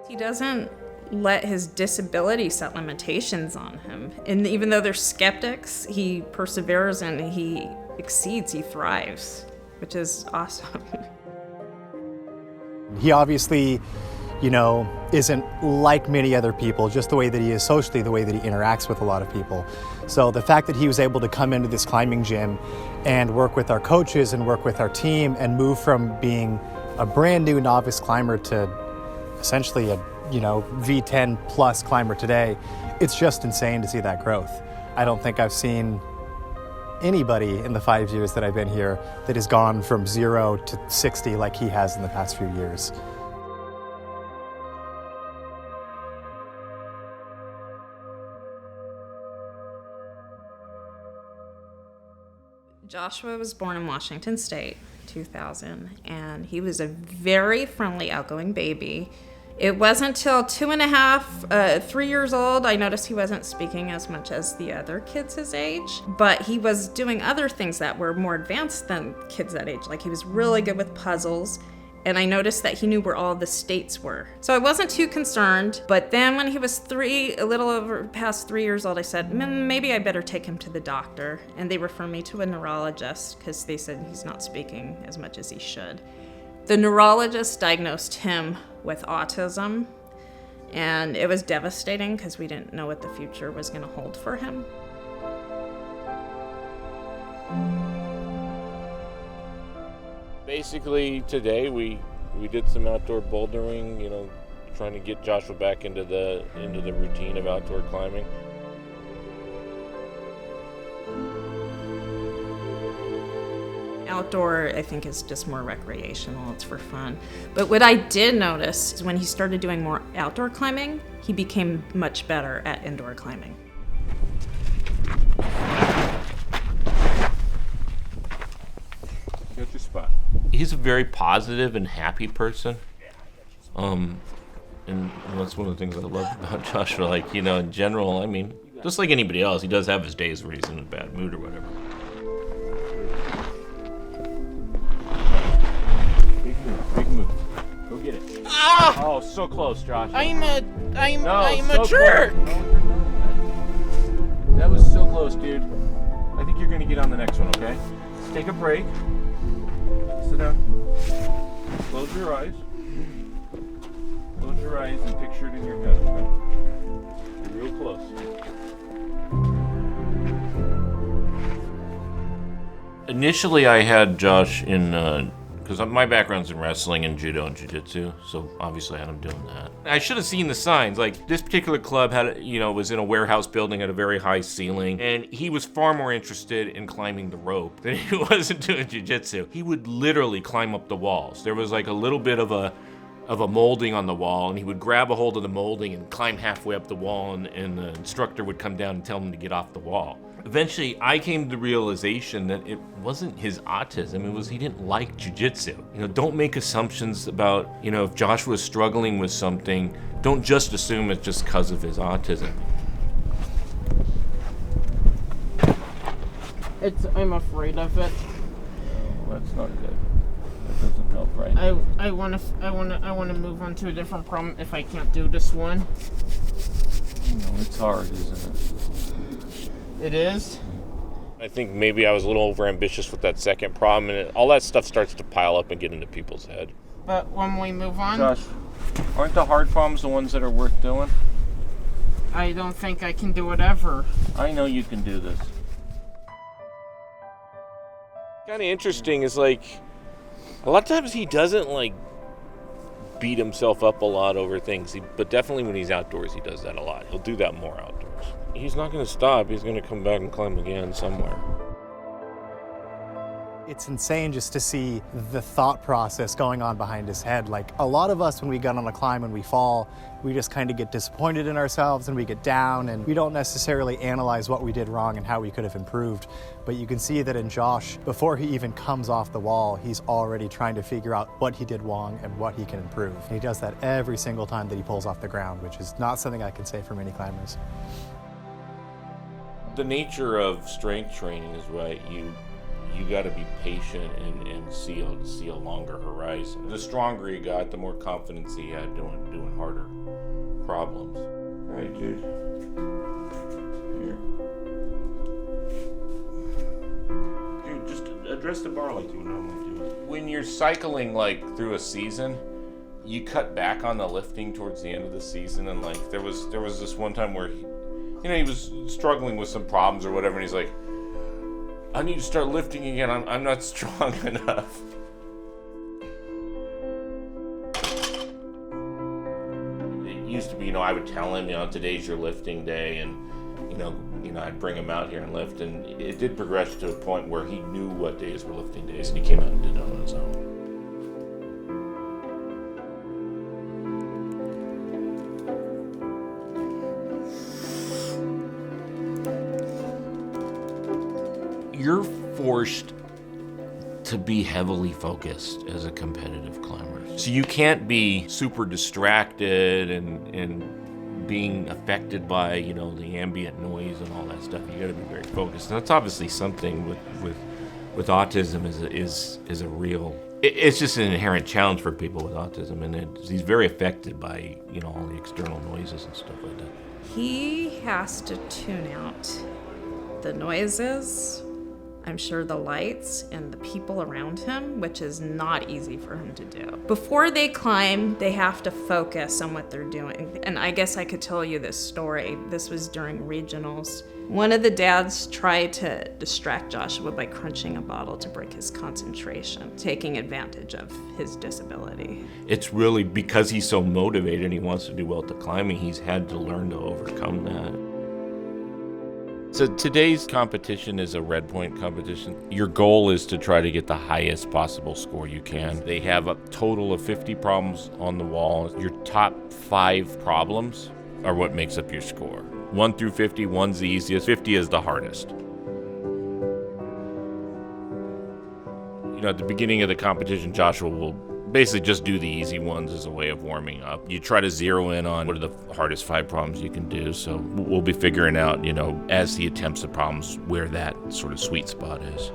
He doesn't let his disability set limitations on him. And even though they're skeptics, he perseveres and he exceeds, he thrives, which is awesome. He obviously, isn't like many other people, just the way that he is socially, the way that he interacts with a lot of people. So the fact that he was able to come into this climbing gym and work with our coaches and work with our team and move from being a brand new novice climber to essentially a V10 plus climber today, it's just insane to see that growth. I don't think I've seen anybody in the 5 years that I've been here that has gone from 0 to 60 like he has in the past few years. Joshua was born in Washington State, 2000, and he was a very friendly, outgoing baby. It wasn't till 3 years old, I noticed he wasn't speaking as much as the other kids his age, but he was doing other things that were more advanced than kids that age. Like he was really good with puzzles, and I noticed that he knew where all the states were. So I wasn't too concerned, but then when he was a little over past 3 years old, I said, maybe I better take him to the doctor. And they referred me to a neurologist because they said he's not speaking as much as he should. The neurologist diagnosed him with autism, and it was devastating because we didn't know what the future was going to hold for him. Basically, today we did some outdoor bouldering, trying to get Joshua back into the routine of outdoor climbing. Outdoor, I think, is just more recreational. It's for fun. But what I did notice is when he started doing more outdoor climbing, he became much better at indoor climbing. Got your spot. He's a very positive and happy person. And that's one of the things I love about Joshua. In general, just like anybody else, he does have his days where he's in a bad mood or whatever. Big move. Go get it. Ah! Oh, so close, Josh. I'm a jerk. That was so close, dude. I think you're gonna get on the next one, okay? Let's take a break. Sit down. Close your eyes. Close your eyes and picture it in your head, okay? You're real close. Initially, I had Josh in, because my background's in wrestling and judo and jiu-jitsu, so obviously I had him doing that. I should have seen the signs. This particular club had, was in a warehouse building at a very high ceiling, and he was far more interested in climbing the rope than he was in doing jiu-jitsu. He would literally climb up the walls. There was a little bit of a molding on the wall, and he would grab a hold of the molding and climb halfway up the wall, and the instructor would come down and tell him to get off the wall. Eventually, I came to the realization that it wasn't his autism, it was he didn't like jiu-jitsu. Don't make assumptions about, if Joshua is struggling with something, don't just assume it's just because of his autism. I'm afraid of it. Well, that's not good. That doesn't help, right? I wanna move on to a different problem if I can't do this one. It's hard, isn't it? It is? I think maybe I was a little overambitious with that second problem, and all that stuff starts to pile up and get into people's head. But when we move on... Josh, aren't the hard problems the ones that are worth doing? I don't think I can do it ever. I know you can do this. Kind of interesting is a lot of times he doesn't beat himself up a lot over things, but definitely when he's outdoors he does that a lot. He'll do that more outdoors. He's not going to stop. He's going to come back and climb again somewhere. It's insane just to see the thought process going on behind his head. A lot of us, when we get on a climb and we fall, we just kind of get disappointed in ourselves and we get down, and we don't necessarily analyze what we did wrong and how we could have improved. But you can see that in Josh, before he even comes off the wall, he's already trying to figure out what he did wrong and what he can improve. And he does that every single time that he pulls off the ground, which is not something I can say for many climbers. The nature of strength training is right. You got to be patient and see a longer horizon. The stronger he got, the more confidence he had doing harder. problems. All right, dude. Here. Dude, just address the bar like you would normally do. When you're cycling like through a season, you cut back on the lifting towards the end of the season, and like there was this one time where he was struggling with some problems or whatever, and he's like, I need to start lifting again. I'm not strong enough. It used to be, I would tell him, today's your lifting day, and I'd bring him out here and lift, and it did progress to a point where he knew what days were lifting days, and he came out and did it on his own. You're forced to be heavily focused as a competitive climber. So you can't be super distracted and being affected by, the ambient noise and all that stuff. You gotta be very focused. And that's obviously something with autism is a real, it's just an inherent challenge for people with autism, and he's very affected by, all the external noises and stuff like that. He has to tune out the noises, I'm sure the lights, and the people around him, which is not easy for him to do. Before they climb, they have to focus on what they're doing. And I guess I could tell you this story. This was during regionals. One of the dads tried to distract Joshua by crunching a bottle to break his concentration, taking advantage of his disability. It's really because he's so motivated and he wants to do well at the climbing, he's had to learn to overcome that. So today's competition is a red point competition. Your goal is to try to get the highest possible score you can. They have a total of 50 problems on the wall. Your top 5 problems are what makes up your score. 1 through 50, 1's the easiest, 50 is the hardest. At the beginning of the competition, Joshua will basically just do the easy ones as a way of warming up. You try to zero in on what are the hardest 5 problems you can do. So we'll be figuring out, as he attempts the problems, where that sort of sweet spot is.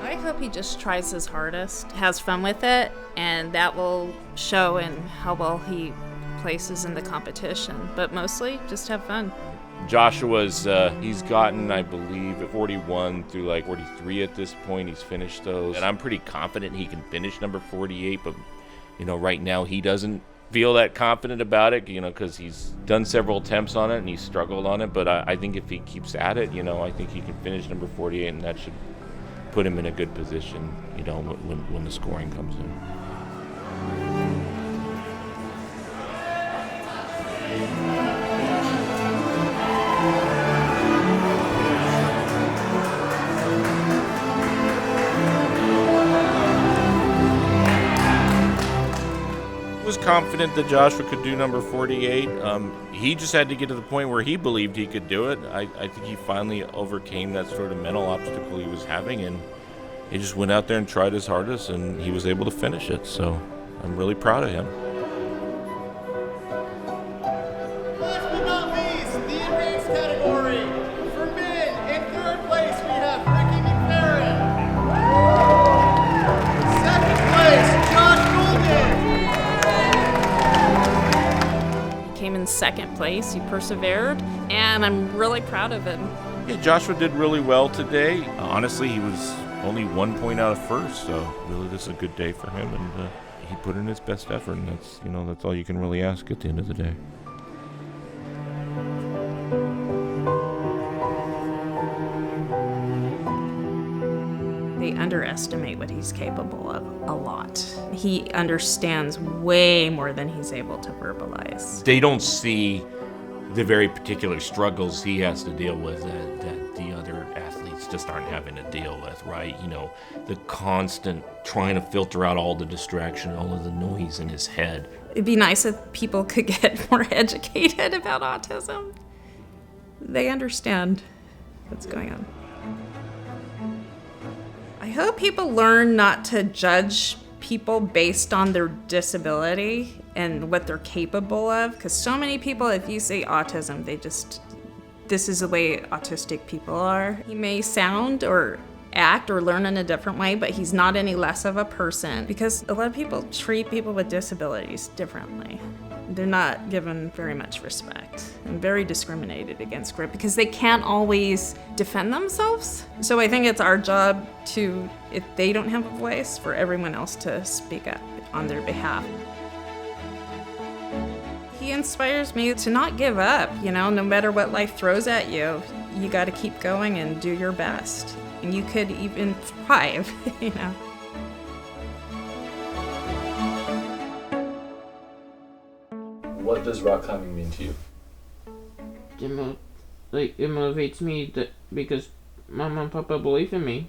I hope he just tries his hardest, has fun with it, and that will show in how well he places in the competition. But mostly, just have fun. Joshua's, he's gotten, I believe, 41 through 43 at this point. He's finished those. And I'm pretty confident he can finish number 48, but, right now he doesn't feel that confident about it, because he's done several attempts on it and he's struggled on it. But I think if he keeps at it, I think he can finish number 48, and that should put him in a good position, when the scoring comes in. Was confident that Joshua could do number 48. He just had to get to the point where he believed he could do it. I think he finally overcame that sort of mental obstacle he was having, and he just went out there and tried his hardest, and he was able to finish it. So I'm really proud of him. Last but not least, the advanced category. For men, in 3rd place we have Ricky McFerrin. 2nd place, Josh Golden. Came in 2nd place, he persevered, and I'm really proud of him. Yeah, Joshua did really well today. Honestly, he was only 1 point out of 1st, so really this is a good day for him, and he put in his best effort, and that's all you can really ask at the end of the day. They underestimate what he's capable of a lot. He understands way more than he's able to verbalize. They don't see the very particular struggles he has to deal with that the other athletes just aren't having to deal with, right? The constant trying to filter out all the distraction, all of the noise in his head. It'd be nice if people could get more educated about autism. They understand what's going on. I hope people learn not to judge people based on their disability and what they're capable of, because so many people, if you say autism, this is the way autistic people are. He may sound or act or learn in a different way, but he's not any less of a person, because a lot of people treat people with disabilities differently. They're not given very much respect and very discriminated against because they can't always defend themselves. So I think it's our job to, if they don't have a voice, for everyone else to speak up on their behalf. He inspires me to not give up, no matter what life throws at you, you got to keep going and do your best. And you could even thrive, What does rock climbing mean to you? It motivates me because Mama and Papa believe in me.